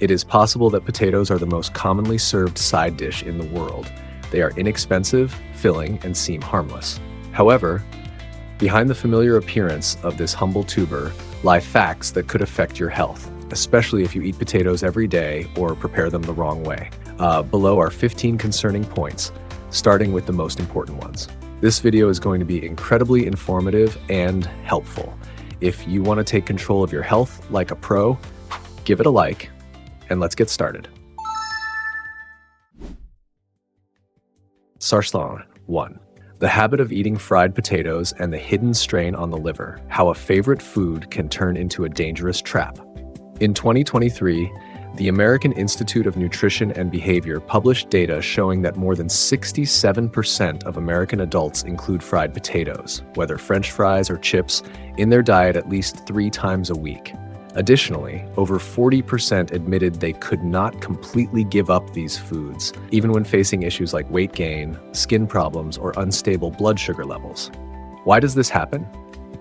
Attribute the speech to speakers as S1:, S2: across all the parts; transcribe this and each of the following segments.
S1: It is possible that potatoes are the most commonly served side dish in the world. They are inexpensive, filling, and seem harmless. However, behind the familiar appearance of this humble tuber lie facts that could affect your health, especially if you eat potatoes every day or prepare them the wrong way. Below are 15 concerning points, starting with the most important ones. This video is going to be incredibly informative and helpful. If you want to take control of your health like a pro, give it a like, and let's get started. Sarsan 1. The habit of eating fried potatoes and the hidden strain on the liver, how a favorite food can turn into a dangerous trap. In 2023, the American Institute of Nutrition and Behavior published data showing that more than 67% of American adults include fried potatoes, whether French fries or chips, in their diet at least 3 times a week. Additionally, over 40% admitted they could not completely give up these foods, even when facing issues like weight gain, skin problems, or unstable blood sugar levels. Why does this happen?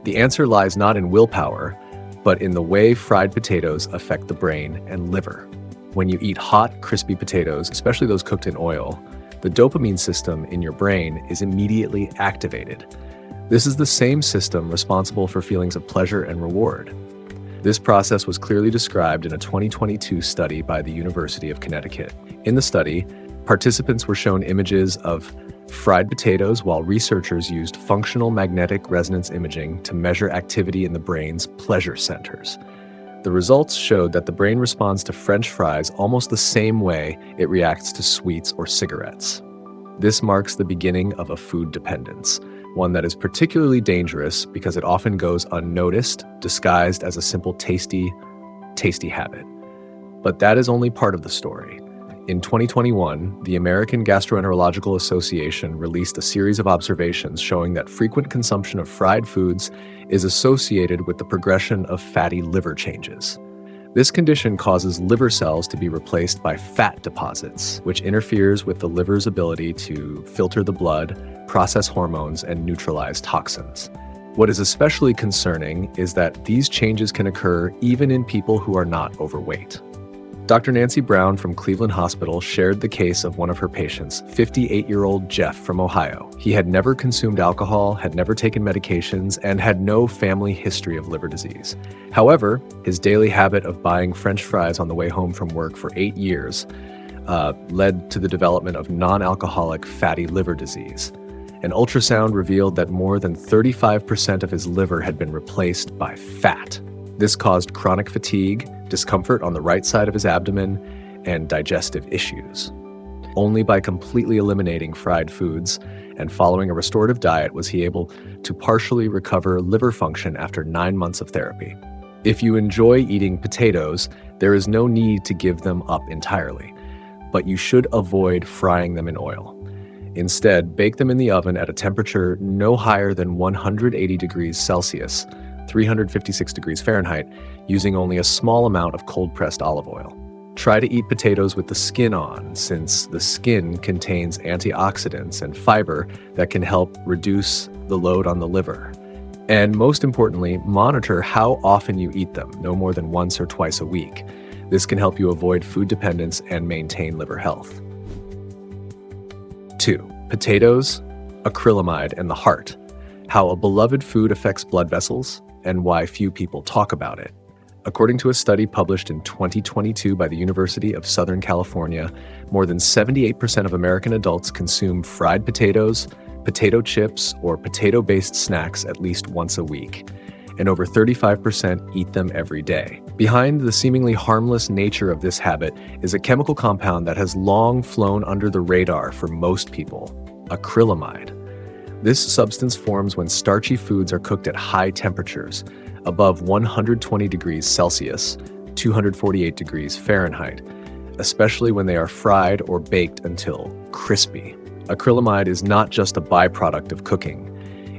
S1: The answer lies not in willpower, but in the way fried potatoes affect the brain and liver. When you eat hot, crispy potatoes, especially those cooked in oil, the dopamine system in your brain is immediately activated. This is the same system responsible for feelings of pleasure and reward. This process was clearly described in a 2022 study by the University of Connecticut. In the study, participants were shown images of fried potatoes while researchers used functional magnetic resonance imaging to measure activity in the brain's pleasure centers. The results showed that the brain responds to French fries almost the same way it reacts to sweets or cigarettes. This marks the beginning of a food dependence, one that is particularly dangerous because it often goes unnoticed, disguised as a simple tasty habit. But that is only part of the story. In 2021, the American Gastroenterological Association released a series of observations showing that frequent consumption of fried foods is associated with the progression of fatty liver changes. This condition causes liver cells to be replaced by fat deposits, which interferes with the liver's ability to filter the blood, process hormones, and neutralize toxins. What is especially concerning is that these changes can occur even in people who are not overweight. Dr. Nancy Brown from Cleveland Hospital shared the case of one of her patients, 58-year-old Jeff from Ohio. He had never consumed alcohol, had never taken medications, and had no family history of liver disease. However, his daily habit of buying French fries on the way home from work for 8 years led to the development of non-alcoholic fatty liver disease. An ultrasound revealed that more than 35% of his liver had been replaced by fat. This caused chronic fatigue, discomfort on the right side of his abdomen, and digestive issues. Only by completely eliminating fried foods and following a restorative diet was he able to partially recover liver function after 9 months of therapy. If you enjoy eating potatoes, there is no need to give them up entirely, but you should avoid frying them in oil. Instead, bake them in the oven at a temperature no higher than 180 degrees Celsius, 356 degrees Fahrenheit, using only a small amount of cold-pressed olive oil. Try to eat potatoes with the skin on, since the skin contains antioxidants and fiber that can help reduce the load on the liver. And most importantly, monitor how often you eat them, no more than once or twice a week. This can help you avoid food dependence and maintain liver health. 2. Potatoes, acrylamide, and the heart. How a beloved food affects blood vessels, and why few people talk about it. According to a study published in 2022 by the University of Southern California, more than 78% of American adults consume fried potatoes, potato chips, or potato-based snacks at least once a week, and over 35% eat them every day. Behind the seemingly harmless nature of this habit is a chemical compound that has long flown under the radar for most people: acrylamide. This substance forms when starchy foods are cooked at high temperatures, above 120 degrees Celsius, 248 degrees Fahrenheit, especially when they are fried or baked until crispy. Acrylamide is not just a byproduct of cooking.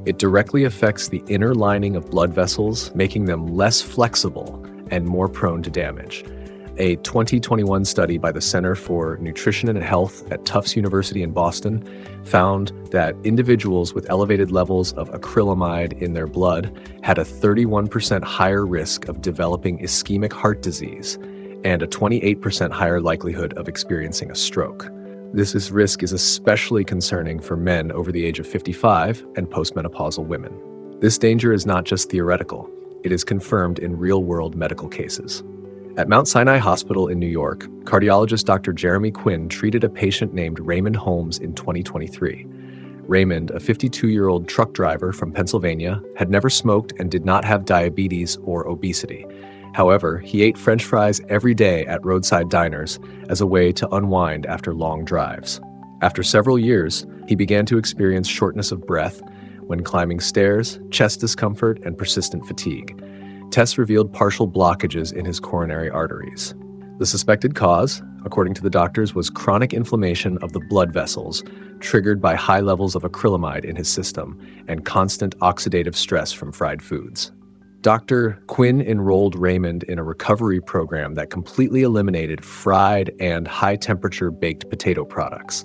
S1: It directly affects the inner lining of blood vessels, making them less flexible and more prone to damage. A 2021 study by the Center for Nutrition and Health at Tufts University in Boston found that individuals with elevated levels of acrylamide in their blood had a 31% higher risk of developing ischemic heart disease and a 28% higher likelihood of experiencing a stroke. This risk is especially concerning for men over the age of 55 and postmenopausal women. This danger is not just theoretical, it is confirmed in real-world medical cases. At Mount Sinai Hospital in New York, cardiologist Dr. Jeremy Quinn treated a patient named Raymond Holmes in 2023. Raymond, a 52-year-old truck driver from Pennsylvania, had never smoked and did not have diabetes or obesity. However, he ate French fries every day at roadside diners as a way to unwind after long drives. After several years, he began to experience shortness of breath when climbing stairs, chest discomfort, and persistent fatigue. Tests revealed partial blockages in his coronary arteries. The suspected cause, according to the doctors, was chronic inflammation of the blood vessels, triggered by high levels of acrylamide in his system and constant oxidative stress from fried foods. Dr. Quinn enrolled Raymond in a recovery program that completely eliminated fried and high-temperature baked potato products.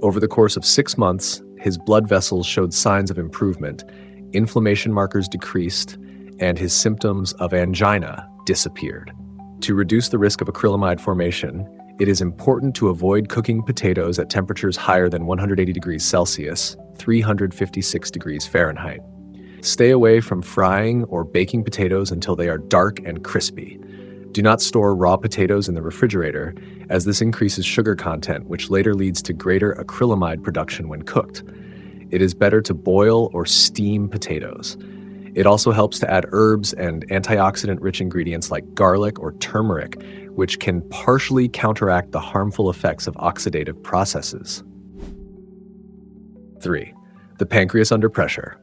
S1: Over the course of 6 months, his blood vessels showed signs of improvement, inflammation markers decreased, and his symptoms of angina disappeared. To reduce the risk of acrylamide formation, it is important to avoid cooking potatoes at temperatures higher than 180 degrees Celsius, 356 degrees Fahrenheit. Stay away from frying or baking potatoes until they are dark and crispy. Do not store raw potatoes in the refrigerator, as this increases sugar content, which later leads to greater acrylamide production when cooked. It is better to boil or steam potatoes. It also helps to add herbs and antioxidant-rich ingredients like garlic or turmeric, which can partially counteract the harmful effects of oxidative processes. 3. The pancreas under pressure.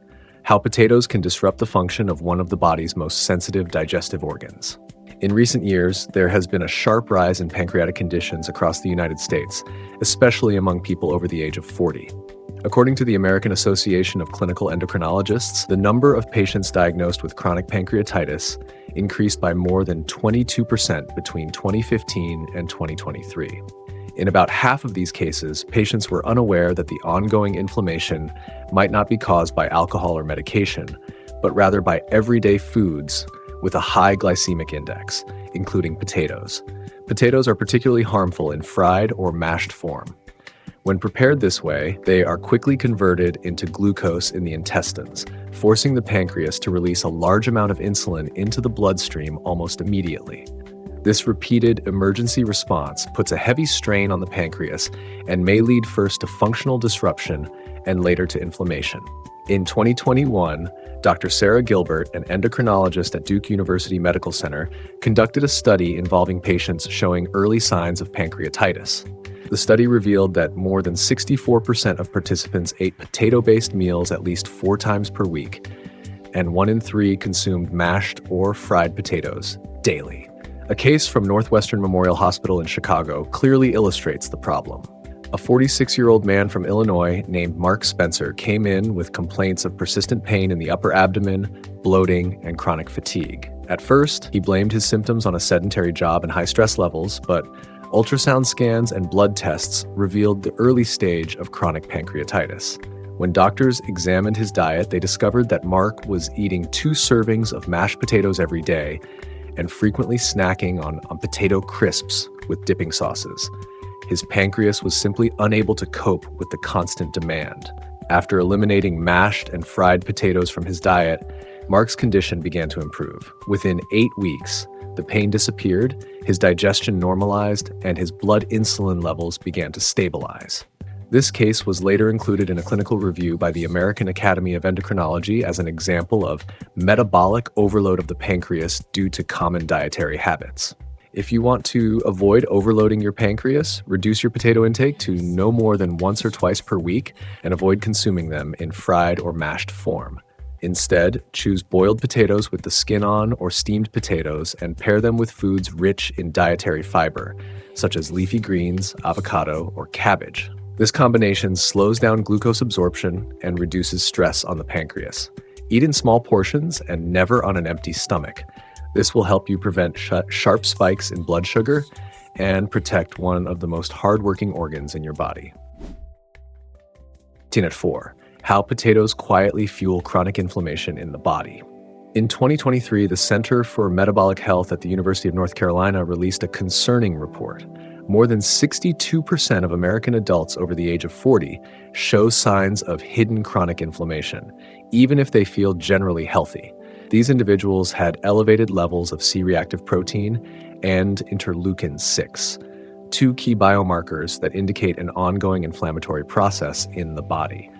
S1: How potatoes can disrupt the function of one of the body's most sensitive digestive organs. In recent years, there has been a sharp rise in pancreatic conditions across the United States, especially among people over the age of 40. According to the American Association of Clinical Endocrinologists, the number of patients diagnosed with chronic pancreatitis increased by more than 22% between 2015 and 2023. In about half of these cases, patients were unaware that the ongoing inflammation might not be caused by alcohol or medication, but rather by everyday foods with a high glycemic index, including potatoes. Potatoes are particularly harmful in fried or mashed form. When prepared this way, they are quickly converted into glucose in the intestines, forcing the pancreas to release a large amount of insulin into the bloodstream almost immediately. This repeated emergency response puts a heavy strain on the pancreas and may lead first to functional disruption and later to inflammation. In 2021, Dr. Sarah Gilbert, an endocrinologist at Duke University Medical Center, conducted a study involving patients showing early signs of pancreatitis. The study revealed that more than 64% of participants ate potato-based meals at least 4 times per week, and 1 in 3 consumed mashed or fried potatoes daily. A case from Northwestern Memorial Hospital in Chicago clearly illustrates the problem. A 46-year-old man from Illinois named Mark Spencer came in with complaints of persistent pain in the upper abdomen, bloating, and chronic fatigue. At first, he blamed his symptoms on a sedentary job and high stress levels, but ultrasound scans and blood tests revealed the early stage of chronic pancreatitis. When doctors examined his diet, they discovered that Mark was eating 2 servings of mashed potatoes every day and frequently snacking on potato crisps with dipping sauces. His pancreas was simply unable to cope with the constant demand. After eliminating mashed and fried potatoes from his diet, Mark's condition began to improve. Within 8 weeks, the pain disappeared, his digestion normalized, and his blood insulin levels began to stabilize. This case was later included in a clinical review by the American Academy of Endocrinology as an example of metabolic overload of the pancreas due to common dietary habits. If you want to avoid overloading your pancreas, reduce your potato intake to no more than once or twice per week and avoid consuming them in fried or mashed form. Instead, choose boiled potatoes with the skin on or steamed potatoes and pair them with foods rich in dietary fiber, such as leafy greens, avocado, or cabbage. This combination slows down glucose absorption and reduces stress on the pancreas. Eat in small portions and never on an empty stomach. This will help you prevent sharp spikes in blood sugar and protect one of the most hardworking organs in your body. Tenet 4. How potatoes quietly fuel chronic inflammation in the body. In 2023, the Center for Metabolic Health at the University of North Carolina released a concerning report. More than 62% of American adults over the age of 40 show signs of hidden chronic inflammation, even if they feel generally healthy. These individuals had elevated levels of C-reactive protein and interleukin-6, two key biomarkers that indicate an ongoing inflammatory process in the body.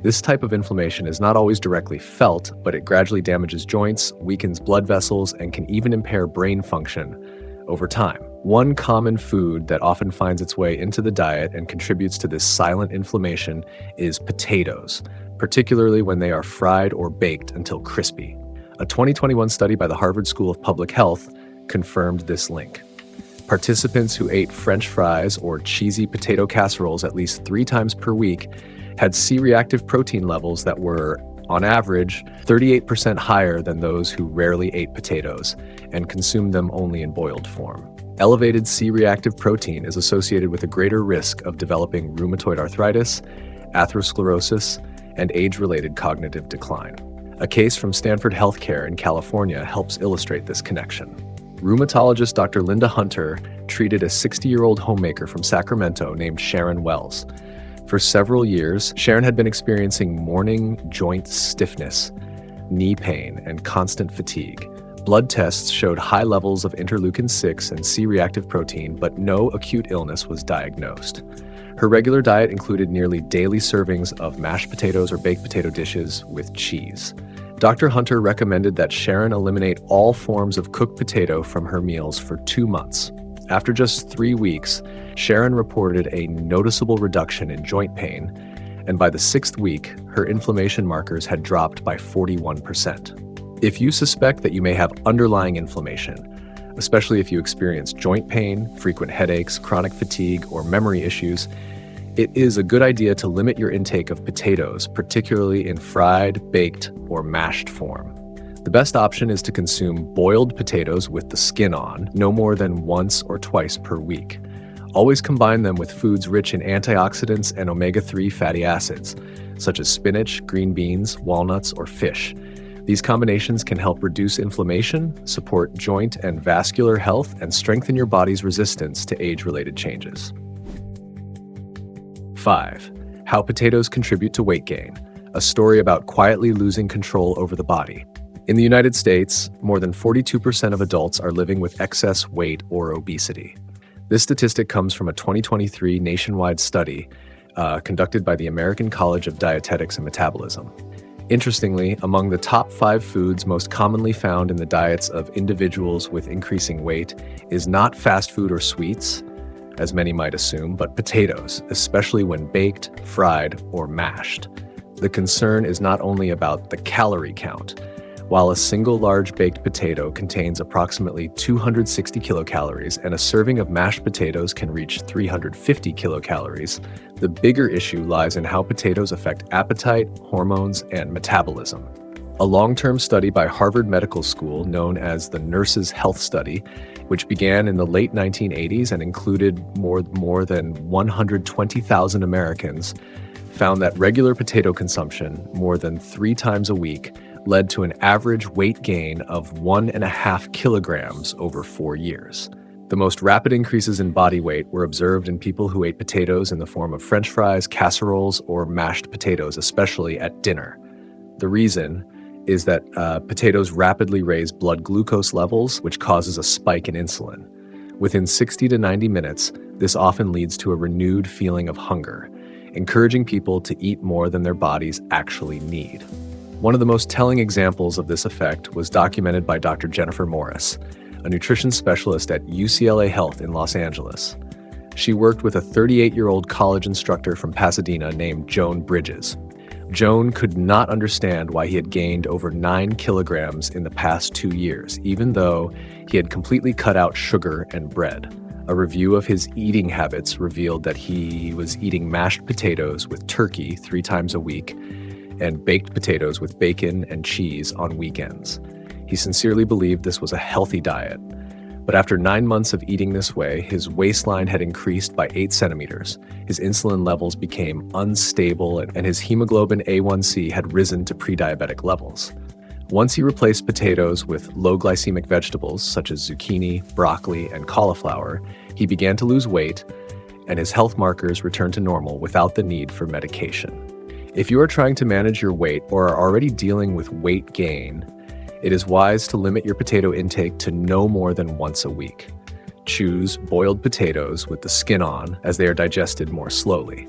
S1: This type of inflammation is not always directly felt, but it gradually damages joints, weakens blood vessels, and can even impair brain function over time. One common food that often finds its way into the diet and contributes to this silent inflammation is potatoes, particularly when they are fried or baked until crispy. A 2021 study by the Harvard School of Public Health confirmed this link. Participants who ate French fries or cheesy potato casseroles at least 3 times per week had C-reactive protein levels that were, on average, 38% higher than those who rarely ate potatoes and consumed them only in boiled form. Elevated C-reactive protein is associated with a greater risk of developing rheumatoid arthritis, atherosclerosis, and age-related cognitive decline. A case from Stanford Healthcare in California helps illustrate this connection. Rheumatologist Dr. Linda Hunter treated a 60-year-old homemaker from Sacramento named Sharon Wells. For several years, Sharon had been experiencing morning joint stiffness, knee pain, and constant fatigue. Blood tests showed high levels of interleukin-6 and C-reactive protein, but no acute illness was diagnosed. Her regular diet included nearly daily servings of mashed potatoes or baked potato dishes with cheese. Dr. Hunter recommended that Sharon eliminate all forms of cooked potato from her meals for 2 months. After just 3 weeks, Sharon reported a noticeable reduction in joint pain, and by the 6th week, her inflammation markers had dropped by 41%. If you suspect that you may have underlying inflammation, especially if you experience joint pain, frequent headaches, chronic fatigue, or memory issues, it is a good idea to limit your intake of potatoes, particularly in fried, baked, or mashed form. The best option is to consume boiled potatoes with the skin on, no more than once or twice per week. Always combine them with foods rich in antioxidants and omega-3 fatty acids, such as spinach, green beans, walnuts, or fish. These combinations can help reduce inflammation, support joint and vascular health, and strengthen your body's resistance to age-related changes. 5. How potatoes contribute to weight gain, a story about quietly losing control over the body. In the United States, more than 42% of adults are living with excess weight or obesity. This statistic comes from a 2023 nationwide study conducted by the American College of Dietetics and Metabolism. Interestingly, among the top 5 foods most commonly found in the diets of individuals with increasing weight is not fast food or sweets, as many might assume, but potatoes, especially when baked, fried, or mashed. The concern is not only about the calorie count. While a single large baked potato contains approximately 260 kilocalories and a serving of mashed potatoes can reach 350 kilocalories, the bigger issue lies in how potatoes affect appetite, hormones, and metabolism. A long-term study by Harvard Medical School known as the Nurses' Health Study, which began in the late 1980s and included more than 120,000 Americans, found that regular potato consumption, more than 3 times a week, led to an average weight gain of 1.5 kilograms over 4 years. The most rapid increases in body weight were observed in people who ate potatoes in the form of French fries, casseroles, or mashed potatoes, especially at dinner. The reason is that potatoes rapidly raise blood glucose levels, which causes a spike in insulin. Within 60 to 90 minutes, this often leads to a renewed feeling of hunger, encouraging people to eat more than their bodies actually need. One of the most telling examples of this effect was documented by Dr. Jennifer Morris, a nutrition specialist at UCLA Health in Los Angeles. She worked with a 38-year-old college instructor from Pasadena named Joan Bridges. Joan could not understand why he had gained over 9 kilograms in the past 2 years, even though he had completely cut out sugar and bread. A review of his eating habits revealed that he was eating mashed potatoes with turkey 3 times a week and baked potatoes with bacon and cheese on weekends. He sincerely believed this was a healthy diet. But after 9 months of eating this way, his waistline had increased by 8 centimeters, his insulin levels became unstable, and his hemoglobin A1C had risen to pre-diabetic levels. Once he replaced potatoes with low glycemic vegetables such as zucchini, broccoli, and cauliflower, he began to lose weight, and his health markers returned to normal without the need for medication. If you are trying to manage your weight or are already dealing with weight gain, it is wise to limit your potato intake to no more than once a week. Choose boiled potatoes with the skin on, as they are digested more slowly.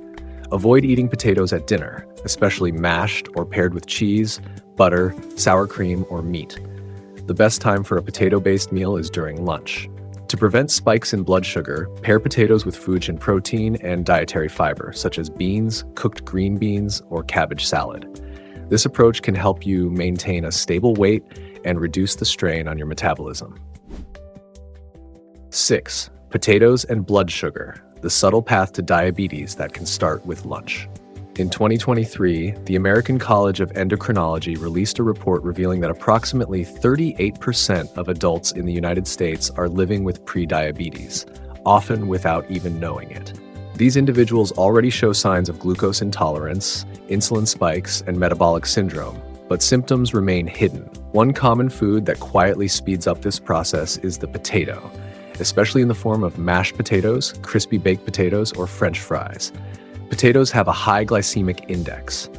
S1: Avoid eating potatoes at dinner, especially mashed or paired with cheese, butter, sour cream, or meat. The best time for a potato-based meal is during lunch. To prevent spikes in blood sugar, pair potatoes with foods in protein and dietary fiber, such as beans, cooked green beans, or cabbage salad. This approach can help you maintain a stable weight and reduce the strain on your metabolism. 6. Potatoes and blood sugar, the subtle path to diabetes that can start with lunch. In 2023, the American College of Endocrinology released a report revealing that approximately 38% of adults in the United States are living with prediabetes, often without even knowing it. These individuals already show signs of glucose intolerance, insulin spikes, and metabolic syndrome, but symptoms remain hidden. One common food that quietly speeds up this process is the potato, especially in the form of mashed potatoes, crispy baked potatoes, or French fries. Potatoes have a high glycemic index.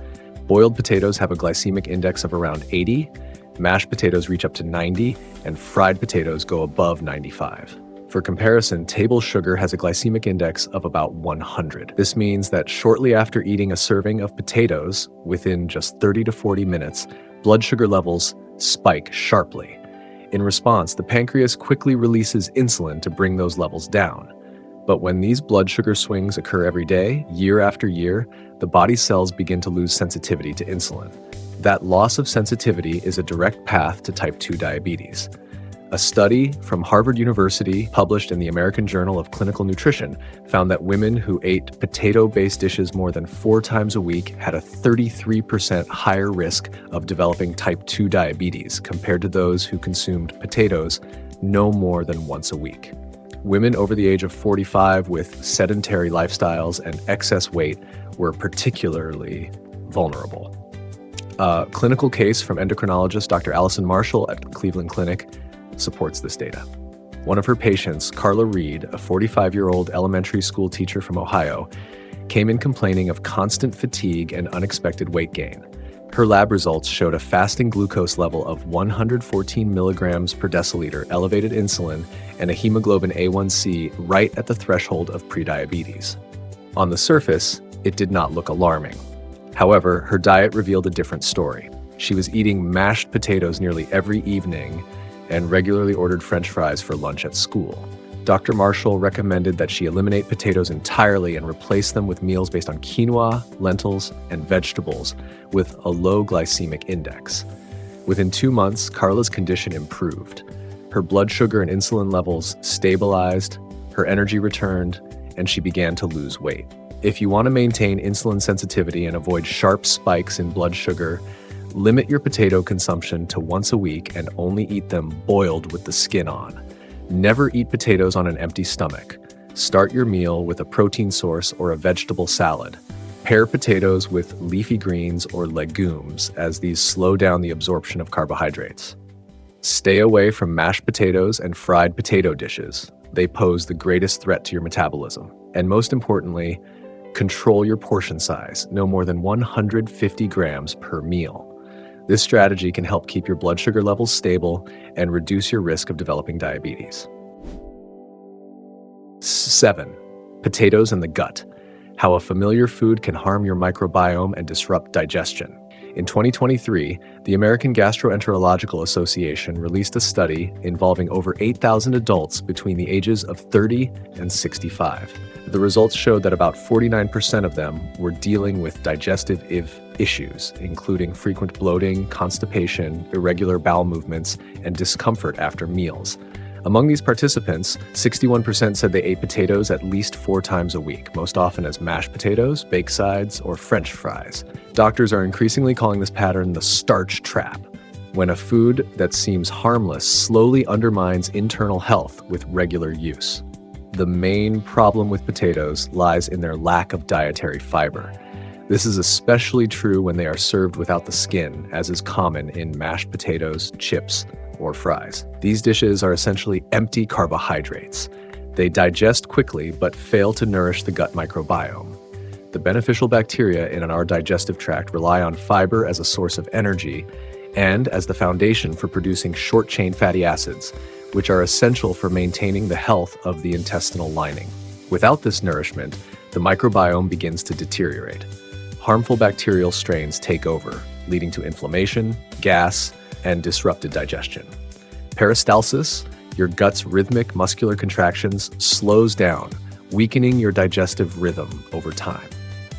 S1: Boiled potatoes have a glycemic index of around 80, mashed potatoes reach up to 90, and fried potatoes go above 95. For comparison, table sugar has a glycemic index of about 100. This means that shortly after eating a serving of potatoes, within just 30 to 40 minutes, blood sugar levels spike sharply. In response, the pancreas quickly releases insulin to bring those levels down. But when these blood sugar swings occur every day, year after year, the body's cells begin to lose sensitivity to insulin. That loss of sensitivity is a direct path to type 2 diabetes. A study from Harvard University, published in the American Journal of Clinical Nutrition, found that women who ate potato-based dishes more than 4 times a week had a 33% higher risk of developing type 2 diabetes compared to those who consumed potatoes no more than once a week. Women over the age of 45 with sedentary lifestyles and excess weight were particularly vulnerable. A clinical case from endocrinologist Dr. Allison Marshall at Cleveland Clinic supports this data. One of her patients, Carla Reed, a 45-year-old elementary school teacher from Ohio, came in complaining of constant fatigue and unexpected weight gain. Her lab results showed a fasting glucose level of 114 milligrams per deciliter, elevated insulin, and a hemoglobin A1C right at the threshold of prediabetes. On the surface, it did not look alarming. However, her diet revealed a different story. She was eating mashed potatoes nearly every evening and regularly ordered French fries for lunch at school. Dr. Marshall recommended that she eliminate potatoes entirely and replace them with meals based on quinoa, lentils, and vegetables with a low glycemic index. Within 2 months, Carla's condition improved. Her blood sugar and insulin levels stabilized, her energy returned, and she began to lose weight. If you want to maintain insulin sensitivity and avoid sharp spikes in blood sugar, limit your potato consumption to once a week and only eat them boiled with the skin on. Never eat potatoes on an empty stomach. Start your meal with a protein source or a vegetable salad. Pair potatoes with leafy greens or legumes, as these slow down the absorption of carbohydrates. Stay away from mashed potatoes and fried potato dishes. They pose the greatest threat to your metabolism. And most importantly, control your portion size, no more than 150 grams per meal. This strategy can help keep your blood sugar levels stable and reduce your risk of developing diabetes. 7. Potatoes and the gut. How a familiar food can harm your microbiome and disrupt digestion. In 2023, the American Gastroenterological Association released a study involving over 8,000 adults between the ages of 30 and 65. The results showed that about 49% of them were dealing with digestive issues, including frequent bloating, constipation, irregular bowel movements, and discomfort after meals. Among these participants, 61% said they ate potatoes at least 4 times a week, most often as mashed potatoes, baked sides, or French fries. Doctors are increasingly calling this pattern the starch trap, when a food that seems harmless slowly undermines internal health with regular use. The main problem with potatoes lies in their lack of dietary fiber. This is especially true when they are served without the skin, as is common in mashed potatoes, chips, or fries. These dishes are essentially empty carbohydrates. They digest quickly but fail to nourish the gut microbiome. The beneficial bacteria in our digestive tract rely on fiber as a source of energy and as the foundation for producing short-chain fatty acids, which are essential for maintaining the health of the intestinal lining. Without this nourishment, the microbiome begins to deteriorate. Harmful bacterial strains take over, leading to inflammation, gas, and disrupted digestion. Peristalsis, your gut's rhythmic muscular contractions, slows down, weakening your digestive rhythm over time.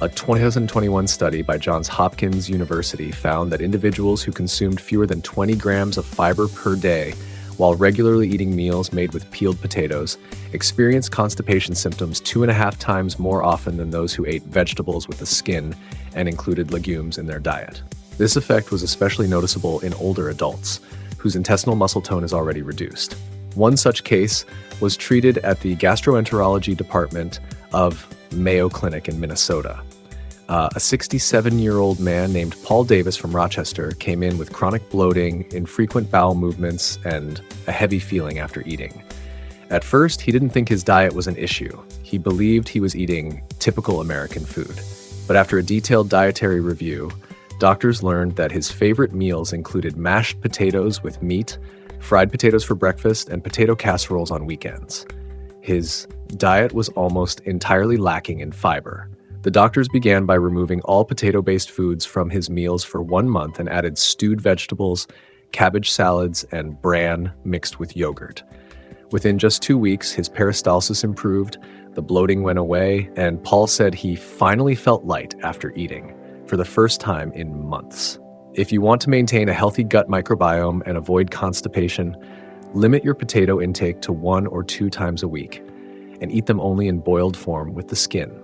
S1: A 2021 study by Johns Hopkins University found that individuals who consumed fewer than 20 grams of fiber per day while regularly eating meals made with peeled potatoes experienced constipation symptoms 2.5 times more often than those who ate vegetables with the skin and included legumes in their diet. This effect was especially noticeable in older adults, whose intestinal muscle tone is already reduced. One such case was treated at the gastroenterology department of Mayo Clinic in Minnesota. A 67-year-old man named Paul Davis from Rochester came in with chronic bloating, infrequent bowel movements, and a heavy feeling after eating. At first, he didn't think his diet was an issue. He believed he was eating typical American food. But after a detailed dietary review, doctors learned that his favorite meals included mashed potatoes with meat, fried potatoes for breakfast, and potato casseroles on weekends. His diet was almost entirely lacking in fiber. The doctors began by removing all potato-based foods from his meals for 1 month and added stewed vegetables, cabbage salads, and bran mixed with yogurt. Within just 2 weeks, his peristalsis improved, the bloating went away, and Paul said he finally felt light after eating, for the first time in months. If you want to maintain a healthy gut microbiome and avoid constipation, limit your potato intake to 1 or 2 times a week, and eat them only in boiled form with the skin.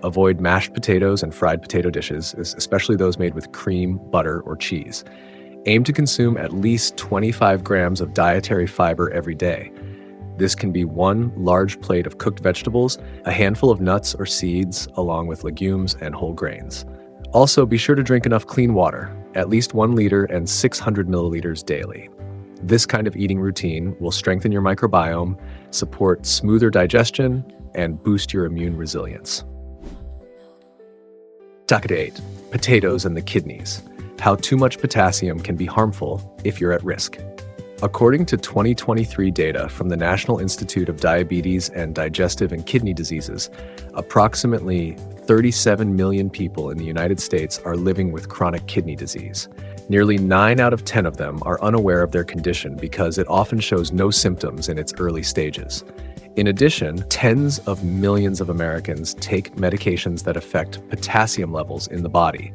S1: Avoid mashed potatoes and fried potato dishes, especially those made with cream, butter, or cheese. Aim to consume at least 25 grams of dietary fiber every day. This can be 1 large plate of cooked vegetables, a handful of nuts or seeds, along with legumes and whole grains. Also, be sure to drink enough clean water, at least 1 liter and 600 milliliters daily. This kind of eating routine will strengthen your microbiome, support smoother digestion, and boost your immune resilience. Topic 8. Potatoes and the kidneys. How too much potassium can be harmful if you're at risk. According to 2023 data from the National Institute of Diabetes and Digestive and Kidney Diseases, approximately 37 million people in the United States are living with chronic kidney disease. Nearly 9 out of 10 of them are unaware of their condition because it often shows no symptoms in its early stages. In addition, tens of millions of Americans take medications that affect potassium levels in the body,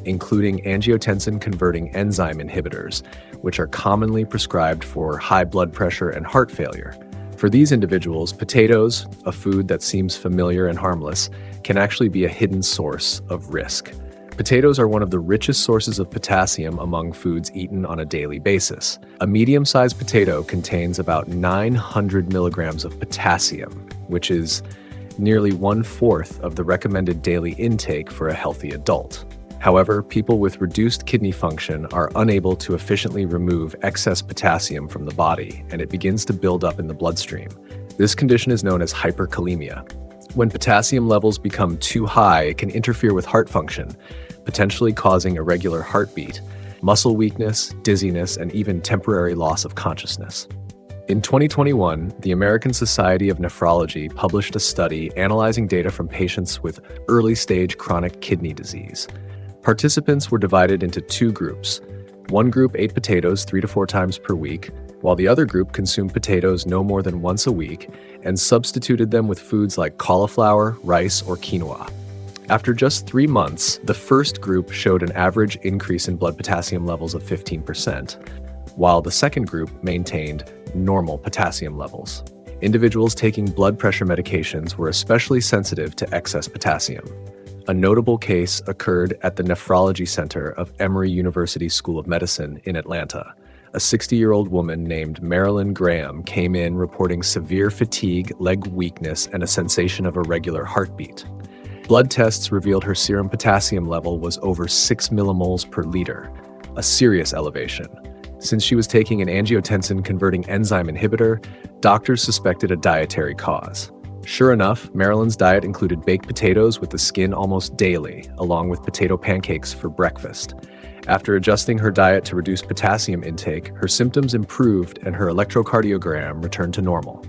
S1: including angiotensin-converting enzyme inhibitors, which are commonly prescribed for high blood pressure and heart failure. For these individuals, potatoes, a food that seems familiar and harmless, can actually be a hidden source of risk. Potatoes are one of the richest sources of potassium among foods eaten on a daily basis. A medium-sized potato contains about 900 milligrams of potassium, which is nearly 1/4 of the recommended daily intake for a healthy adult. However, people with reduced kidney function are unable to efficiently remove excess potassium from the body, and it begins to build up in the bloodstream. This condition is known as hyperkalemia. When potassium levels become too high, it can interfere with heart function, potentially causing irregular heartbeat, muscle weakness, dizziness, and even temporary loss of consciousness. In 2021, the American Society of Nephrology published a study analyzing data from patients with early-stage chronic kidney disease. Participants were divided into 2 groups. One group ate potatoes 3 to 4 times per week, while the other group consumed potatoes no more than once a week and substituted them with foods like cauliflower, rice, or quinoa. After just 3 months, the first group showed an average increase in blood potassium levels of 15%, while the second group maintained normal potassium levels. Individuals taking blood pressure medications were especially sensitive to excess potassium. A notable case occurred at the Nephrology Center of Emory University School of Medicine in Atlanta. A 60-year-old woman named Marilyn Graham came in reporting severe fatigue, leg weakness, and a sensation of irregular heartbeat. Blood tests revealed her serum potassium level was over 6 millimoles per liter, a serious elevation. Since she was taking an angiotensin-converting enzyme inhibitor, doctors suspected a dietary cause. Sure enough, Marilyn's diet included baked potatoes with the skin almost daily, along with potato pancakes for breakfast. After adjusting her diet to reduce potassium intake, her symptoms improved and her electrocardiogram returned to normal.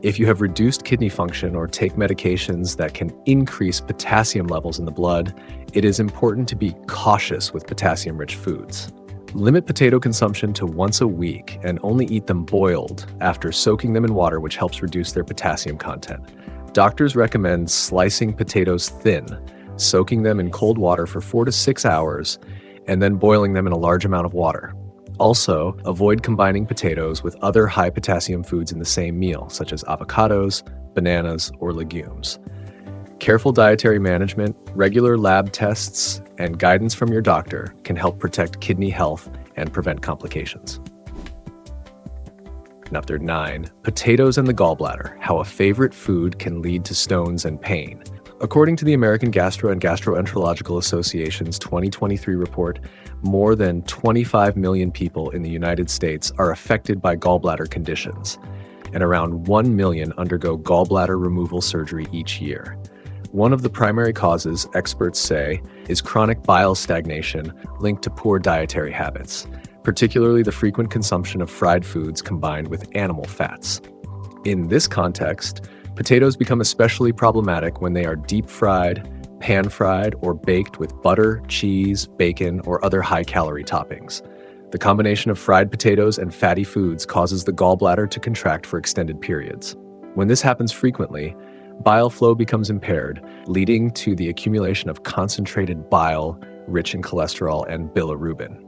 S1: If you have reduced kidney function or take medications that can increase potassium levels in the blood, it is important to be cautious with potassium-rich foods. Limit potato consumption to once a week and only eat them boiled after soaking them in water, which helps reduce their potassium content. Doctors recommend slicing potatoes thin, soaking them in cold water for 4 to 6 hours, and then boiling them in a large amount of water. Also, avoid combining potatoes with other high potassium foods in the same meal, such as avocados, bananas, or legumes. Careful dietary management, regular lab tests, and guidance from your doctor can help protect kidney health and prevent complications. Number 9, potatoes and the gallbladder, how a favorite food can lead to stones and pain. According to the American Gastro and Gastroenterological Association's 2023 report, more than 25 million people in the United States are affected by gallbladder conditions, and around 1 million undergo gallbladder removal surgery each year. One of the primary causes, experts say, is chronic bile stagnation linked to poor dietary habits, particularly the frequent consumption of fried foods combined with animal fats. In this context, potatoes become especially problematic when they are deep-fried, pan-fried, or baked with butter, cheese, bacon, or other high-calorie toppings. The combination of fried potatoes and fatty foods causes the gallbladder to contract for extended periods. When this happens frequently, bile flow becomes impaired, leading to the accumulation of concentrated bile rich in cholesterol and bilirubin.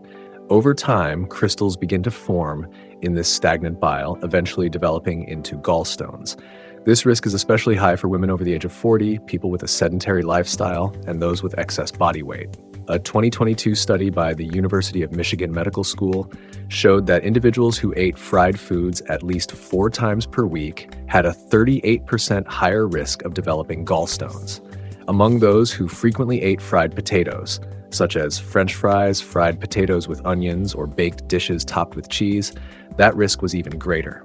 S1: Over time, crystals begin to form in this stagnant bile, eventually developing into gallstones. This risk is especially high for women over the age of 40, people with a sedentary lifestyle, and those with excess body weight. A 2022 study by the University of Michigan Medical School showed that individuals who ate fried foods at least 4 times per week had a 38% higher risk of developing gallstones. Among those who frequently ate fried potatoes, such as French fries, fried potatoes with onions, or baked dishes topped with cheese, that risk was even greater.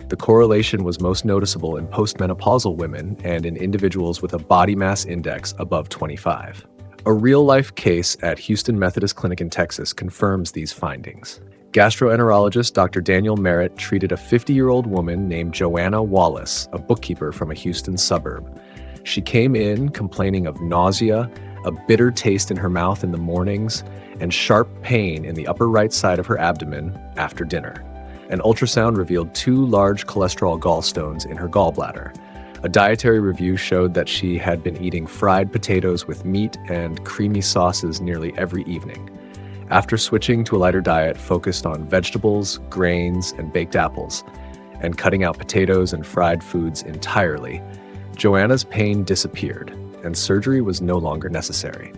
S1: The correlation was most noticeable in postmenopausal women and in individuals with a body mass index above 25. A real-life case at Houston Methodist Clinic in Texas confirms these findings. Gastroenterologist Dr. Daniel Merritt treated a 50-year-old woman named Joanna Wallace, a bookkeeper from a Houston suburb. She came in complaining of nausea, a bitter taste in her mouth in the mornings, and sharp pain in the upper right side of her abdomen after dinner. An ultrasound revealed 2 large cholesterol gallstones in her gallbladder. A dietary review showed that she had been eating fried potatoes with meat and creamy sauces nearly every evening. After switching to a lighter diet focused on vegetables, grains, and baked apples, and cutting out potatoes and fried foods entirely, Joanna's pain disappeared, and surgery was no longer necessary.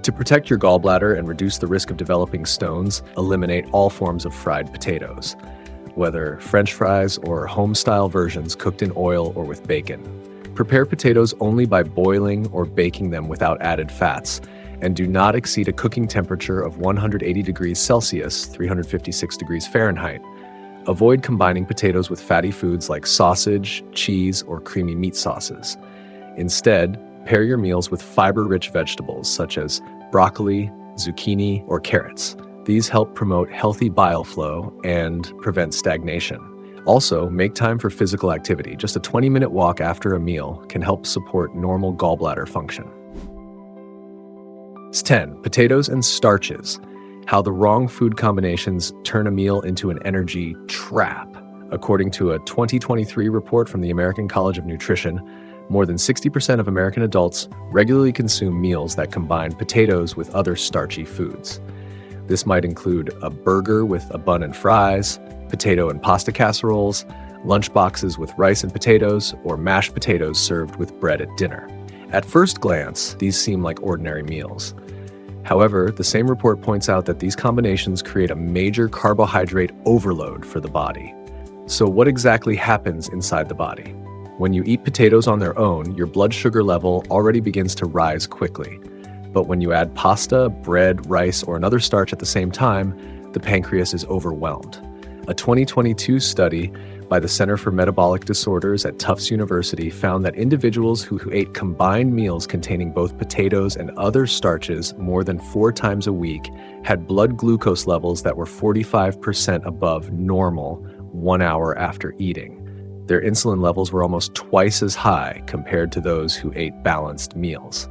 S1: To protect your gallbladder and reduce the risk of developing stones, eliminate all forms of fried potatoes, whether French fries or home-style versions cooked in oil or with bacon. Prepare potatoes only by boiling or baking them without added fats, and do not exceed a cooking temperature of 180 degrees Celsius, 356 degrees Fahrenheit. Avoid combining potatoes with fatty foods like sausage, cheese, or creamy meat sauces. Instead, pair your meals with fiber-rich vegetables such as broccoli, zucchini, or carrots. These help promote healthy bile flow and prevent stagnation. Also, make time for physical activity. Just a 20-minute walk after a meal can help support normal gallbladder function. 10. Potatoes and starches. How the wrong food combinations turn a meal into an energy trap. According to a 2023 report from the American College of Nutrition, more than 60% of American adults regularly consume meals that combine potatoes with other starchy foods. This might include a burger with a bun and fries, potato and pasta casseroles, lunch boxes with rice and potatoes, or mashed potatoes served with bread at dinner. At first glance, these seem like ordinary meals. However, the same report points out that these combinations create a major carbohydrate overload for the body. So what exactly happens inside the body? When you eat potatoes on their own, your blood sugar level already begins to rise quickly. But when you add pasta, bread, rice, or another starch at the same time, the pancreas is overwhelmed. A 2022 study by the Center for Metabolic Disorders at Tufts University found that individuals who ate combined meals containing both potatoes and other starches more than 4 times a week had blood glucose levels that were 45% above normal 1 hour after eating. Their insulin levels were almost twice as high compared to those who ate balanced meals.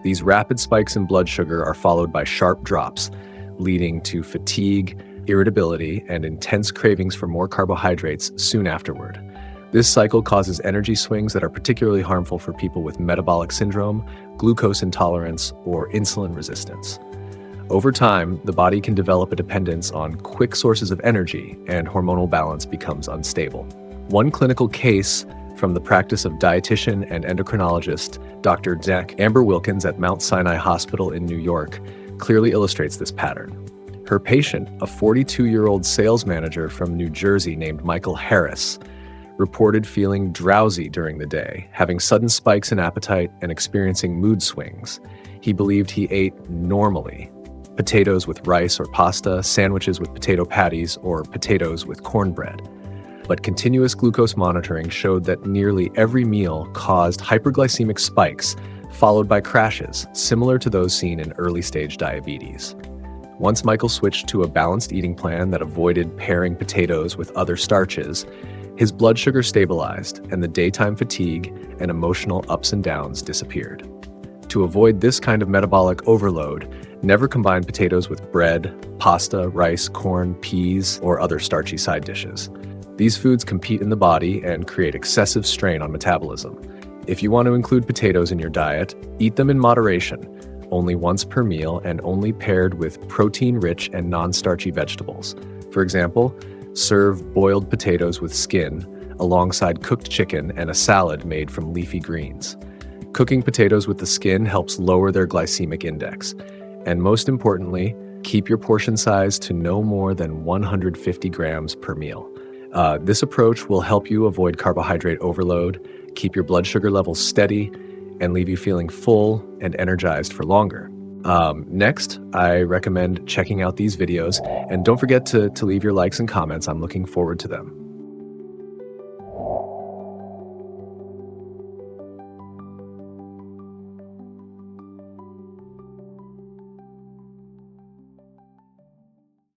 S1: These rapid spikes in blood sugar are followed by sharp drops, leading to fatigue, irritability, and intense cravings for more carbohydrates soon afterward. This cycle causes energy swings that are particularly harmful for people with metabolic syndrome, glucose intolerance, or insulin resistance. Over time, the body can develop a dependence on quick sources of energy, and hormonal balance becomes unstable. One clinical case from the practice of dietitian and endocrinologist Dr. Amber Wilkins at Mount Sinai Hospital in New York clearly illustrates this pattern. Her patient, a 42-year-old sales manager from New Jersey named Michael Harris, reported feeling drowsy during the day, having sudden spikes in appetite and experiencing mood swings. He believed he ate normally: potatoes with rice or pasta, sandwiches with potato patties, or potatoes with cornbread. But continuous glucose monitoring showed that nearly every meal caused hyperglycemic spikes, followed by crashes, similar to those seen in early-stage diabetes. Once Michael switched to a balanced eating plan that avoided pairing potatoes with other starches, his blood sugar stabilized and the daytime fatigue and emotional ups and downs disappeared. To avoid this kind of metabolic overload, never combine potatoes with bread, pasta, rice, corn, peas, or other starchy side dishes. These foods compete in the body and create excessive strain on metabolism. If you want to include potatoes in your diet, eat them in moderation, only once per meal and only paired with protein-rich and non-starchy vegetables. For example, serve boiled potatoes with skin alongside cooked chicken and a salad made from leafy greens. Cooking potatoes with the skin helps lower their glycemic index. And most importantly, keep your portion size to no more than 150 grams per meal. This approach will help you avoid carbohydrate overload, keep your blood sugar levels steady, and leave you feeling full and energized for longer. Next, I recommend checking out these videos, and don't forget to leave your likes and comments. I'm looking forward to them.